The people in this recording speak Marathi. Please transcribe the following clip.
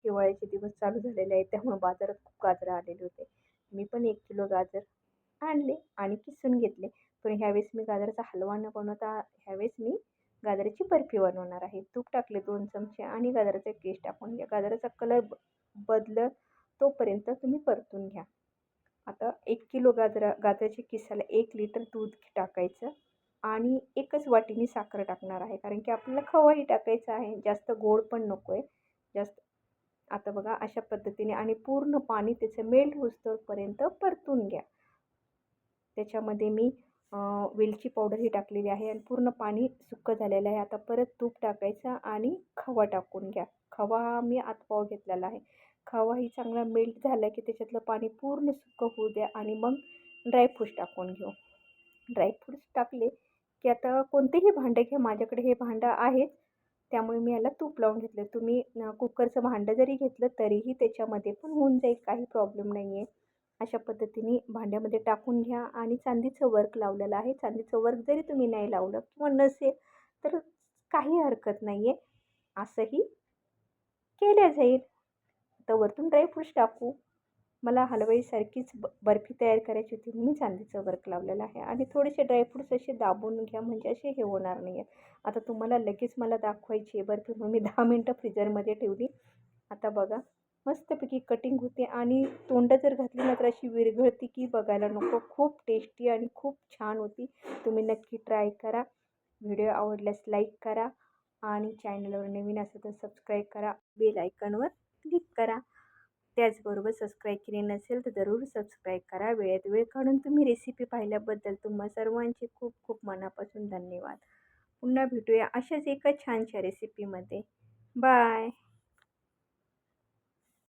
हिवाळ्याचे दिवस चालू झालेले आहेत, त्यामुळे बाजारात खूप गाजरं आलेले होते. मी पण 1 किलो गाजर आणले आणि किसून घेतले. पण ह्यावेळेस मी गाजराचा हलवा न बनवता ह्यावेळेस मी गाजराची बर्फी बनवणार आहे. तूप टाकले 2 चमचे आणि गाजराचा किस टाकून घ्या. गाजराचा कलर बदलत तोपर्यंत तुम्ही परतून घ्या. आता 1 किलो गाजराच्या किसाला 1 लिटर दूध टाकायचं आणि एकच वाटीने साखर टाकणार आहे. कारण की आपल्याला खवाही टाकायचा आहे. जास्त गोड पण नको आहे. जास्त आता बघा अशा पद्धतीने आणि पूर्ण पाणी त्याचं मेल्ट होईस्तोपर्यंत परतून घ्या. त्याच्यामध्ये मी वेलची पावडरही टाकलेली आहे आणि पूर्ण पाणी सुक्कं झालेलं आहे. आता परत तूप टाकायचं आणि खवा टाकून घ्या. खवा हा मी आतपाव घेतलेला आहे. खवाही चांगला मेल्ट झाला की त्याच्यातलं पाणी पूर्ण सुक्कं होऊ द्या आणि मग ड्रायफ्रूट्स टाकून घेऊ. ड्रायफ्रूट्स टाकले की आता कोणतेही भांडं घ्या. माझ्याकडे हे भांडं आहे त्यामुळे मी याला तूप लावून घेतलं. तुम्ही कुकरचं भांडं जरी घेतलं तरीही त्याच्यामध्ये पण होऊन जाईल, काही प्रॉब्लेम नाही आहे. अशा पद्धतीने भांड्यामध्ये टाकून घ्या आणि चांदीचं वर्क लावलेलं आहे. चांदीचं वर्क जरी तुम्ही नाही लावलं किंवा नसेल तर काही हरकत नाही आहे. असंही केलं जाईल. तर वरतून ड्रायफ्रूट्स टाकू. मला हलवाईसारखीच बर्फी तयार करायची होती म्हणून मी चांदीचं वर्क लावलेलं आहे आणि थोडेसे ड्रायफ्रूट्स असे दाबून घ्या म्हणजे असे हे होणार नाही आहे. आता तुम्हाला लगेच मला दाखवायची आहे बर्फी म्हणून मी 10 मिनटं फ्रीजरमध्ये ठेवली. आता बघा मस्तपैकी कटिंग होते आणि तोंडात जर घातली ना तर अशी विरघळती की बघायला नको. खूप टेस्टी आणि खूप छान होती. तुम्ही नक्की ट्राय करा. व्हिडिओ आवडल्यास लाईक करा आणि चॅनलवर नवीन असेल तर सबस्क्राईब करा. बेल आयकॉनवर क्लिक करा. त्याचबरोबर सबस्क्राईब केले नसेल तर जरूर सबस्क्राईब करा. वेळेत वेळ काढून तुम्ही रेसिपी पाहिल्याबद्दल तुम्हा सर्वांचे खूप खूप मनापासून धन्यवाद. पुन्हा भेटूया अशाच एका छानशा रेसिपीमध्ये. बाय.